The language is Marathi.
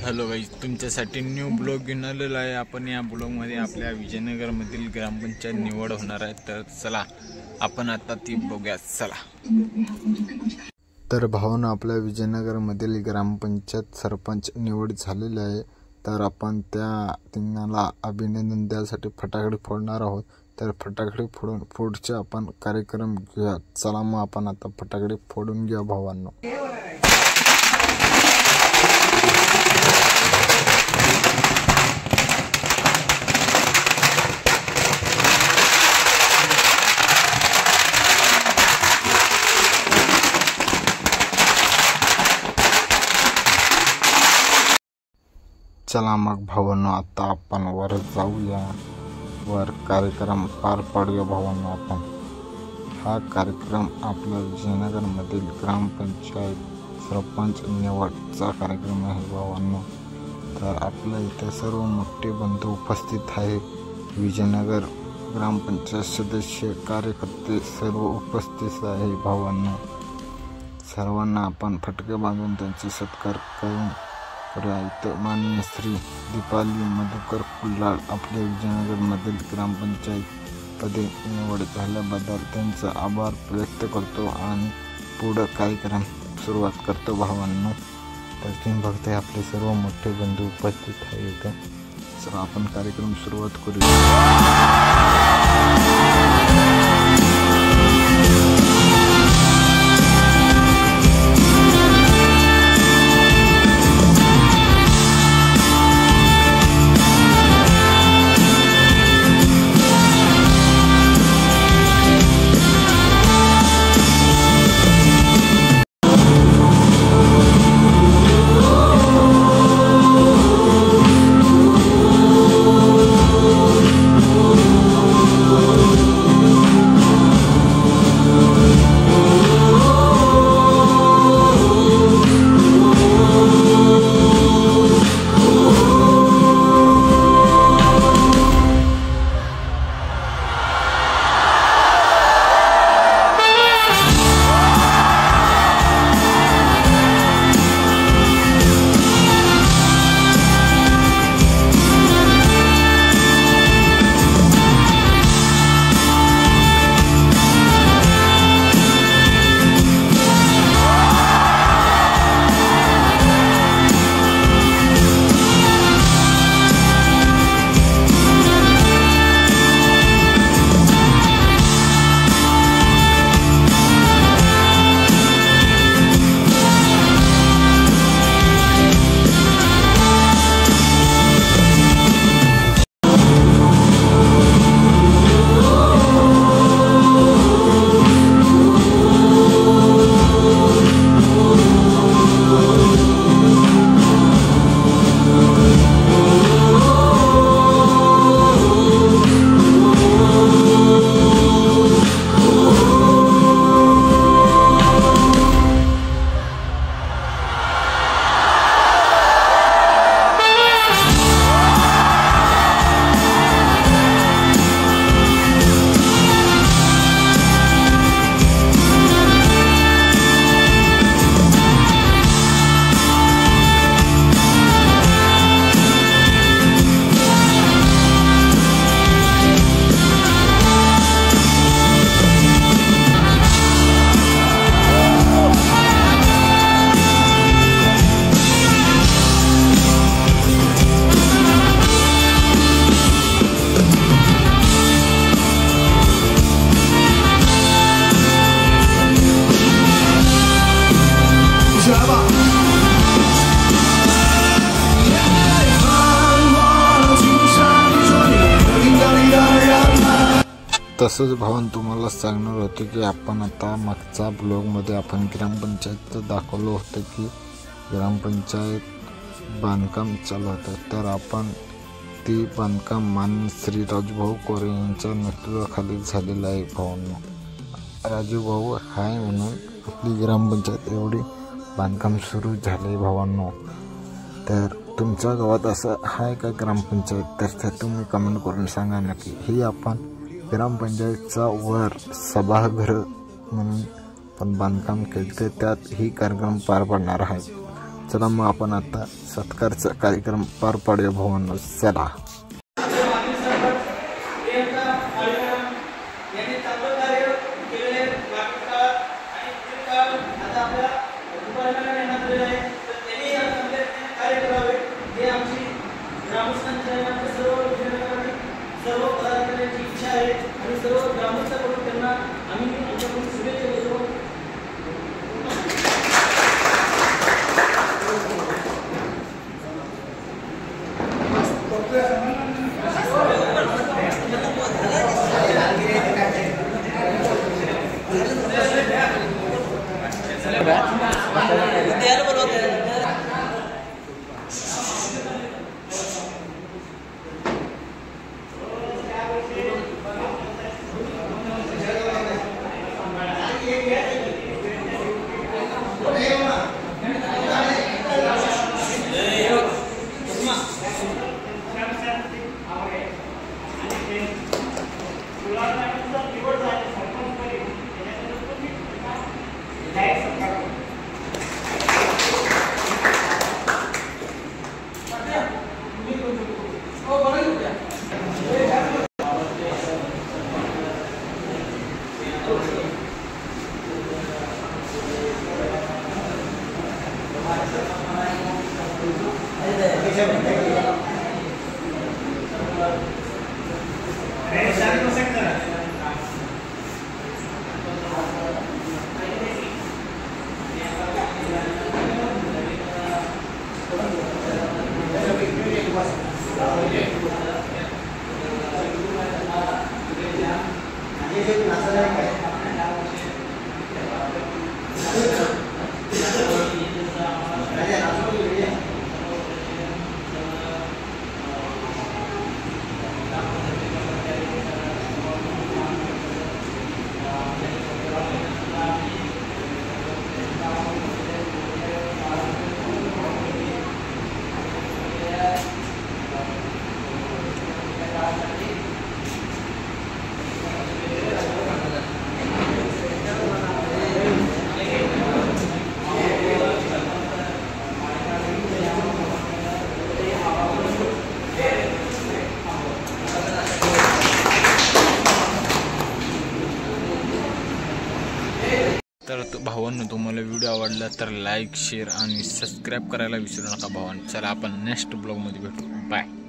हॅलो गाईज, तुमच्यासाठी न्यू ब्लॉग घेऊन आलेलो आहे आपण। या ब्लॉगमध्ये आपल्या विजयनगरमधील ग्रामपंचायत निवड होणार आहे, तर चला आपण आता ती बघूया। चला तर भावांनो, आपल्या विजयनगरमधील ग्रामपंचायत सरपंच निवड झालेली आहे। तर आपण त्या तिघांना अभिनंदन द्यायसाठी फटाकडे फोडणार आहोत। तर फटाकडे फोडून पुढचे आपण कार्यक्रम घेऊया। चला मग आपण आता फटाकडे फोडून घेऊया भावांनो। चला मग भावांनो, आता आपण वर जाऊया, वर कार्यक्रम पार पाडूया भावांनो। आपण हा कार्यक्रम आपल्या विजयनगरमधील ग्रामपंचायत सरपंच निवडचा कार्यक्रम आहे भावांनो। तर आपल्या इथे सर्व मोठे बंधू उपस्थित आहे। विजयनगर ग्रामपंचायत सदस्य, कार्यकर्ते सर्व उपस्थित आहे भावांनो। सर्वांना आपण फटके बांधून त्यांचे सत्कार करून इथं माननीय श्री दीपाली मधुकर कुल्हाड आपल्या विजयनगरमधील ग्रामपंचायत पदी निवड झाल्याबद्दल त्यांचा आभार व्यक्त करतो आणि पुढे कार्यक्रम सुरुवात करतो भावांनो। तर तुम्ही बघताय आपले सर्व मोठे बंधू उपस्थित आहे इथं। तर आपण कार्यक्रम सुरुवात करूया। तसंच भावन तुम्हाला सांगणार होते की आपण आता मागच्या ब्लॉगमध्ये आपण ग्रामपंचायत दाखवलं होतं की ग्रामपंचायत बांधकाम चालू होतं। तर आपण ती बांधकाम माननीय श्री राजूभाऊ कोरे यांच्या नेतृत्वाखाली झालेलं आहे भावांनो। राजूभाऊ हाय म्हणून आपली ग्रामपंचायत एवढी बांधकाम सुरू झाले भावांनो। तर तुमच्या गावात असं आहे का ग्रामपंचायत? तर तुम्ही कमेंट करून सांगा नक्की। ही आपण ग्रामपंचायतचा वर सभागृह म्हणून पण बांधकाम केले, त्यात ही कार्यक्रम पार पडणार आहे। चला मग आपण आता सत्कारचा कार्यक्रम पार पाडूया भावांनो. चला. सर्व पदाधिकाऱ्यांची इच्छा आहे आणि सर्व ग्रामस्थांकडून त्यांना आम्ही आमच्याकडून शुभेच्छा देतो. तर भावांनो, तुम्हाला व्हिडिओ आवडला तर लाईक, शेअर आणि सबस्क्राईब करायला विसरू नका भावांनो. चला आपण नेक्स्ट ब्लॉगमध्ये भेटू. बाय.